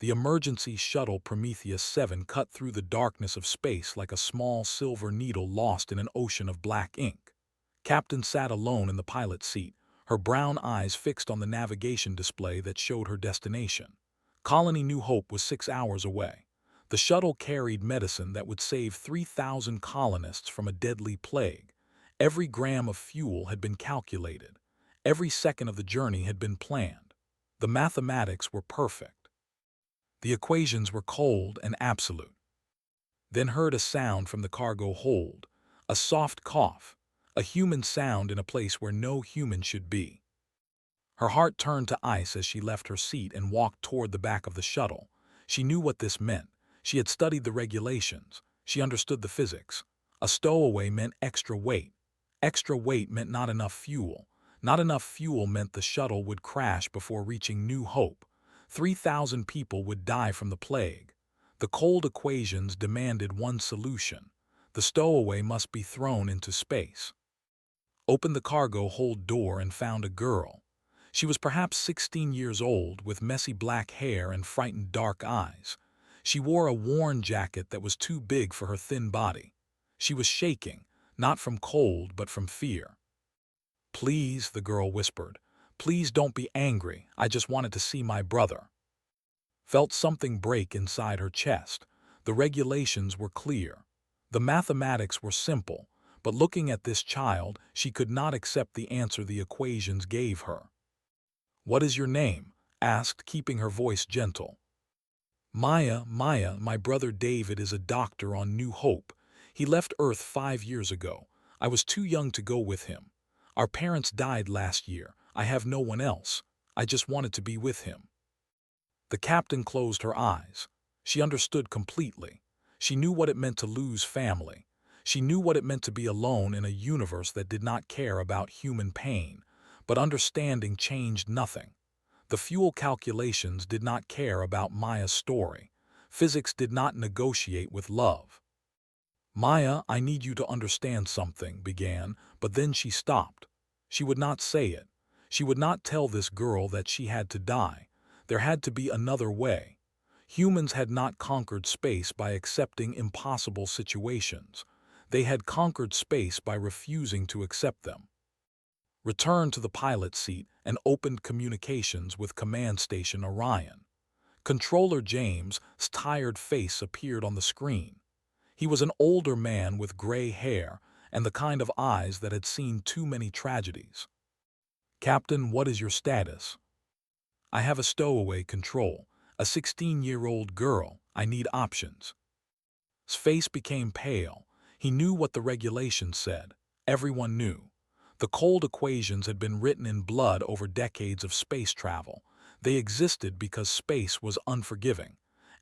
The emergency shuttle Prometheus 7 cut through the darkness of space like a small silver needle lost in an ocean of black ink. Captain sat alone in the pilot's seat, her brown eyes fixed on the navigation display that showed her destination. Colony New Hope was 6 hours away. The shuttle carried medicine that would save 3,000 colonists from a deadly plague. Every gram of fuel had been calculated. Every second of the journey had been planned. The mathematics were perfect. The equations were cold and absolute. Then heard a sound from the cargo hold, a soft cough, a human sound in a place where no human should be. Her heart turned to ice as she left her seat and walked toward the back of the shuttle. She knew what this meant. She had studied the regulations. She understood the physics. A stowaway meant extra weight. Extra weight meant not enough fuel. Not enough fuel meant the shuttle would crash before reaching New Hope. 3,000 people would die from the plague. The cold equations demanded one solution. The stowaway must be thrown into space. Opened the cargo hold door and found a girl. She was perhaps 16 years old, with messy black hair and frightened dark eyes. She wore a worn jacket that was too big for her thin body. She was shaking, not from cold but from fear. "Please," the girl whispered, "please don't be angry. I just wanted to see my brother." Felt something break inside her chest. The regulations were clear. The mathematics were simple, but looking at this child, she could not accept the answer the equations gave her. "What is your name?" asked, keeping her voice gentle. "Maya, my brother David is a doctor on New Hope. He left Earth 5 years ago. I was too young to go with him. Our parents died last year. I have no one else. I just wanted to be with him." The captain closed her eyes. She understood completely. She knew what it meant to lose family. She knew what it meant to be alone in a universe that did not care about human pain. But understanding changed nothing. The fuel calculations did not care about Maya's story. Physics did not negotiate with love. "Maya, I need you to understand something," began, but then she stopped. She would not say it. She would not tell this girl that she had to die. There had to be another way. Humans had not conquered space by accepting impossible situations. They had conquered space by refusing to accept them. Returned to the pilot seat and opened communications with Command Station Orion. Controller James' tired face appeared on the screen. He was an older man with gray hair and the kind of eyes that had seen too many tragedies. "Captain, what is your status?" "I have a stowaway control, a 16-year-old girl. I need options." His face became pale. He knew what the regulations said. Everyone knew. The cold equations had been written in blood over decades of space travel. They existed because space was unforgiving.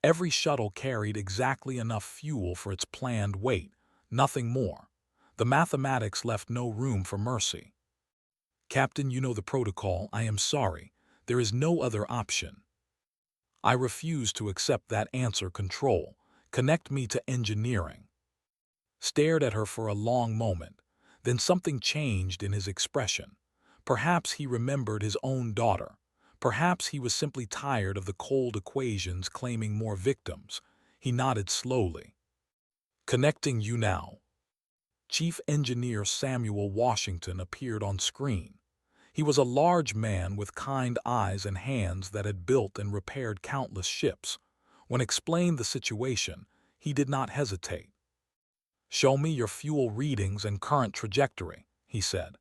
Every shuttle carried exactly enough fuel for its planned weight, nothing more. The mathematics left no room for mercy. "Captain, you know the protocol. I am sorry. There is no other option." "I refuse to accept that answer, Control. Connect me to engineering." Stared at her for a long moment. Then something changed in his expression. Perhaps he remembered his own daughter. Perhaps he was simply tired of the cold equations claiming more victims. He nodded slowly. "Connecting you now." Chief Engineer Samuel Washington appeared on screen. He was a large man with kind eyes and hands that had built and repaired countless ships. When explained the situation, he did not hesitate. "Show me your fuel readings and current trajectory," he said.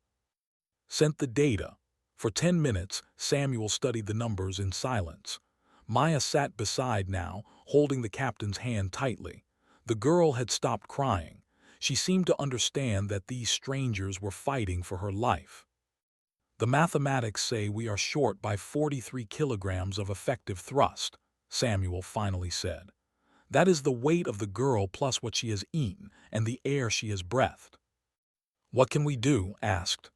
Sent the data. For 10 minutes, Samuel studied the numbers in silence. Maya sat beside now, holding the captain's hand tightly. The girl had stopped crying. She seemed to understand that these strangers were fighting for her life. "The mathematics say we are short by 43 kilograms of effective thrust," Samuel finally said. "That is the weight of the girl plus what she has eaten and the air she has breathed." "What can we do?" asked.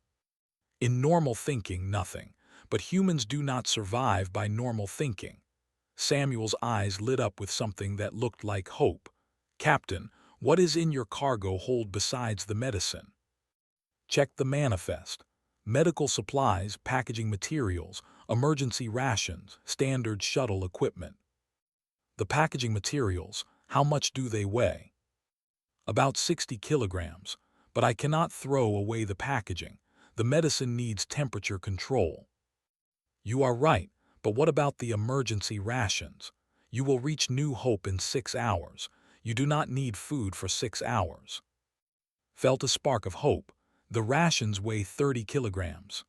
"In normal thinking, nothing. But humans do not survive by normal thinking." Samuel's eyes lit up with something that looked like hope. "Captain, what is in your cargo hold besides the medicine?" "Check the manifest. Medical supplies, packaging materials, emergency rations, standard shuttle equipment." The packaging materials, how much do they weigh? About 60 kilograms, but I cannot throw away the packaging. The medicine needs temperature control. You are right, but what about the emergency rations? You will reach New Hope in 6 hours. You do not need food for 6 hours. Felt a spark of hope. The rations weigh 30 kilograms.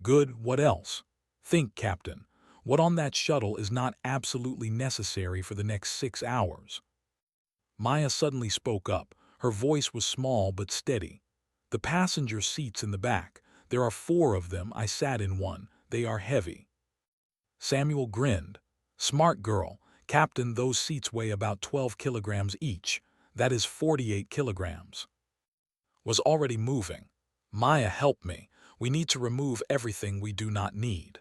Good, what else? Think, Captain. What on that shuttle is not absolutely necessary for the next 6 hours? Maya suddenly spoke up. Her voice was small but steady. The passenger seats in the back. There are 4 of them. I sat in one. They are heavy. Samuel grinned. Smart girl. Captain, those seats weigh about 12 kilograms each. That is 48 kilograms. Was already moving. Maya, help me. We need to remove everything we do not need.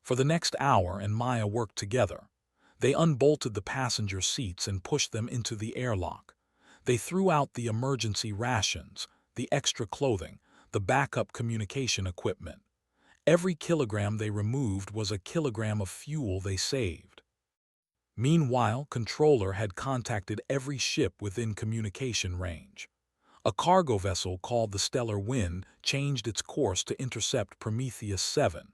For the next hour, and Maya worked together. They unbolted the passenger seats and pushed them into the airlock. They threw out the emergency rations, the extra clothing, the backup communication equipment. Every kilogram they removed was a kilogram of fuel they saved. Meanwhile, Controller had contacted every ship within communication range. A cargo vessel called the Stellar Wind changed its course to intercept Prometheus 7.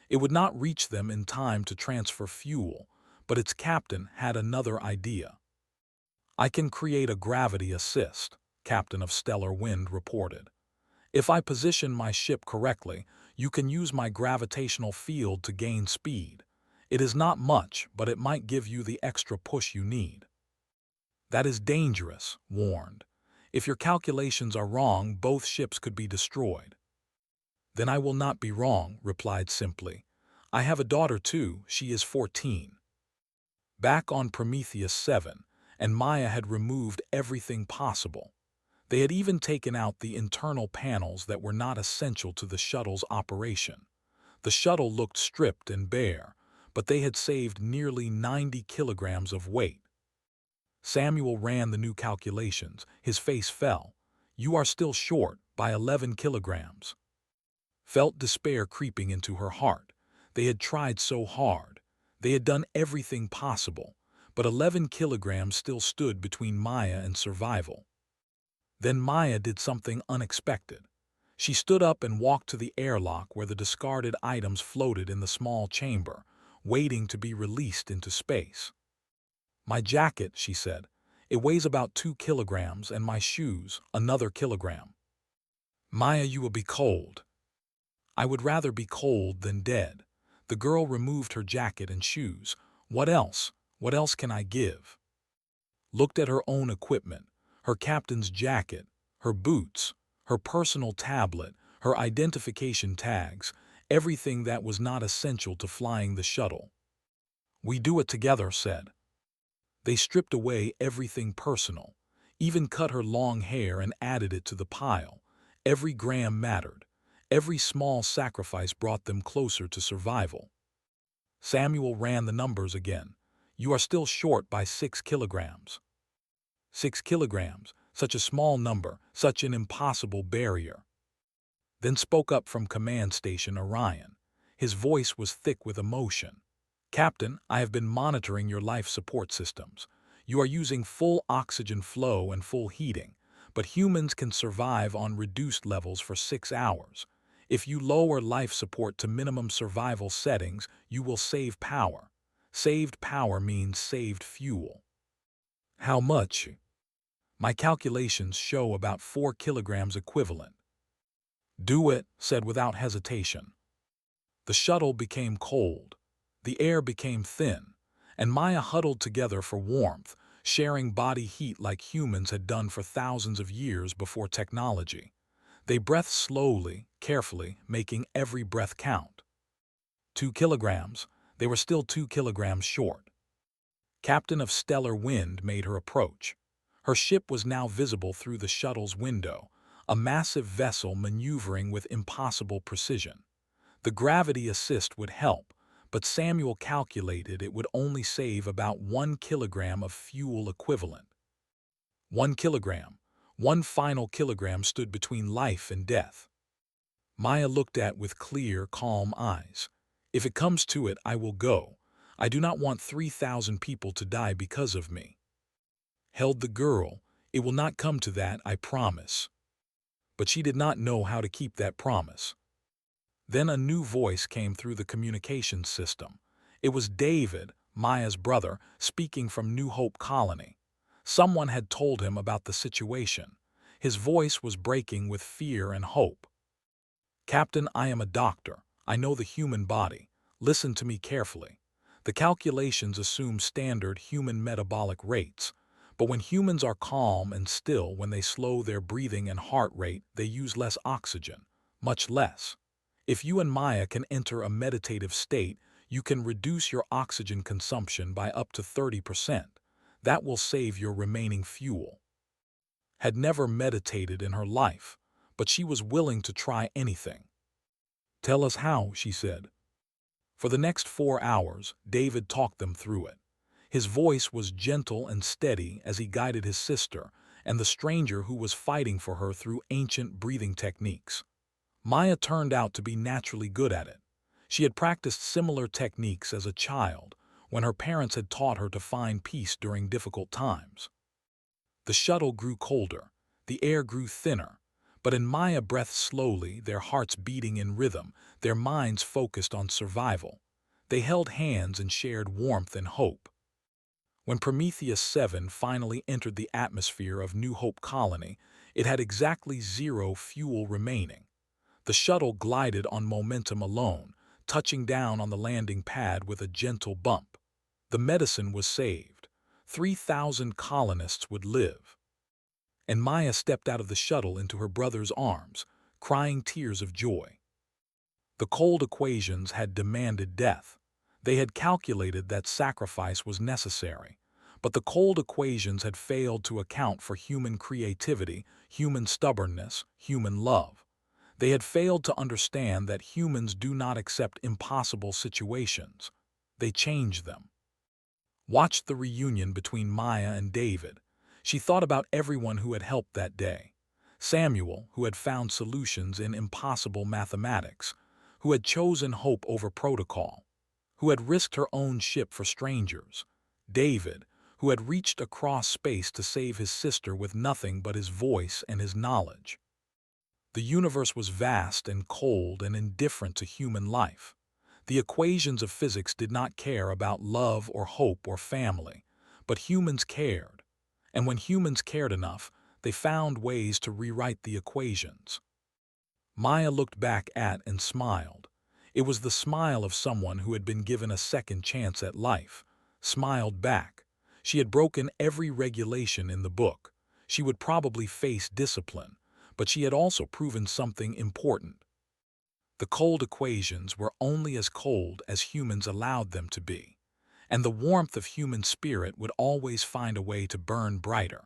It would not reach them in time to transfer fuel, but its captain had another idea. I can create a gravity assist, Captain of Stellar Wind reported. If I position my ship correctly, you can use my gravitational field to gain speed. It is not much, but it might give you the extra push you need. That is dangerous, warned. If your calculations are wrong, both ships could be destroyed. Then I will not be wrong, replied simply. I have a daughter too, she is 14. Back on Prometheus 7, and Maya had removed everything possible. They had even taken out the internal panels that were not essential to the shuttle's operation. The shuttle looked stripped and bare, but they had saved nearly 90 kilograms of weight. Samuel ran the new calculations. His face fell. You are still short by 11 kilograms. Felt despair creeping into her heart. They had tried so hard. They had done everything possible, but 11 kilograms still stood between Maya and survival. Then Maya did something unexpected. She stood up and walked to the airlock where the discarded items floated in the small chamber, waiting to be released into space. My jacket, she said. It weighs about 2 kilograms, and my shoes, another kilogram. Maya, you will be cold. I would rather be cold than dead. The girl removed her jacket and shoes. What else? What else can I give? Looked at her own equipment, her captain's jacket, her boots, her personal tablet, her identification tags, everything that was not essential to flying the shuttle. We do it together, said. They stripped away everything personal, even cut her long hair and added it to the pile. Every gram mattered. Every small sacrifice brought them closer to survival. Samuel ran the numbers again. You are still short by 6 kilograms. 6 kilograms, such a small number, such an impossible barrier. Then spoke up from Command Station Orion. His voice was thick with emotion. Captain, I have been monitoring your life support systems. You are using full oxygen flow and full heating, but humans can survive on reduced levels for 6 hours. If you lower life support to minimum survival settings, you will save power. Saved power means saved fuel. How much? My calculations show about 4 kilograms equivalent. Do it, said without hesitation. The shuttle became cold. The air became thin, and Maya huddled together for warmth, sharing body heat like humans had done for thousands of years before technology. They breathed slowly, carefully, making every breath count. 2 kilograms. They were still 2 kilograms short. Captain of Stellar Wind made her approach. Her ship was now visible through the shuttle's window, a massive vessel maneuvering with impossible precision. The gravity assist would help, but Samuel calculated it would only save about 1 kilogram of fuel equivalent. 1 kilogram. One final kilogram stood between life and death. Maya looked at with clear, calm eyes. If it comes to it, I will go. I do not want 3,000 people to die because of me. Held the girl, it will not come to that, I promise. But she did not know how to keep that promise. Then a new voice came through the communications system. It was David, Maya's brother, speaking from New Hope Colony. Someone had told him about the situation. His voice was breaking with fear and hope. Captain, I am a doctor. I know the human body. Listen to me carefully. The calculations assume standard human metabolic rates, but when humans are calm and still, when they slow their breathing and heart rate, they use less oxygen, much less. If you and Maya can enter a meditative state, you can reduce your oxygen consumption by up to 30%. That will save your remaining fuel. Had never meditated in her life, but she was willing to try anything. Tell us how, she said. For the next 4 hours, David talked them through it. His voice was gentle and steady as he guided his sister and the stranger who was fighting for her through ancient breathing techniques. Maya turned out to be naturally good at it. She had practiced similar techniques as a child, when her parents had taught her to find peace during difficult times. The shuttle grew colder, the air grew thinner, but in Maya breathed slowly, their hearts beating in rhythm, their minds focused on survival. They held hands and shared warmth and hope. When Prometheus 7 finally entered the atmosphere of New Hope Colony, it had exactly 0 fuel remaining. The shuttle glided on momentum alone, touching down on the landing pad with a gentle bump. The medicine was saved. 3,000 colonists would live. And Maya stepped out of the shuttle into her brother's arms, crying tears of joy. The cold equations had demanded death. They had calculated that sacrifice was necessary. But the cold equations had failed to account for human creativity, human stubbornness, human love. They had failed to understand that humans do not accept impossible situations. They change them. Watched the reunion between Maya and David. She thought about everyone who had helped that day. Samuel, who had found solutions in impossible mathematics, who had chosen hope over protocol, who had risked her own ship for strangers. David, who had reached across space to save his sister with nothing but his voice and his knowledge. The universe was vast and cold and indifferent to human life. The equations of physics did not care about love or hope or family, but humans cared. And when humans cared enough, they found ways to rewrite the equations. Maya looked back at and smiled. It was the smile of someone who had been given a second chance at life. Smiled back. She had broken every regulation in the book. She would probably face discipline, but she had also proven something important. The cold equations were only as cold as humans allowed them to be, and the warmth of human spirit would always find a way to burn brighter.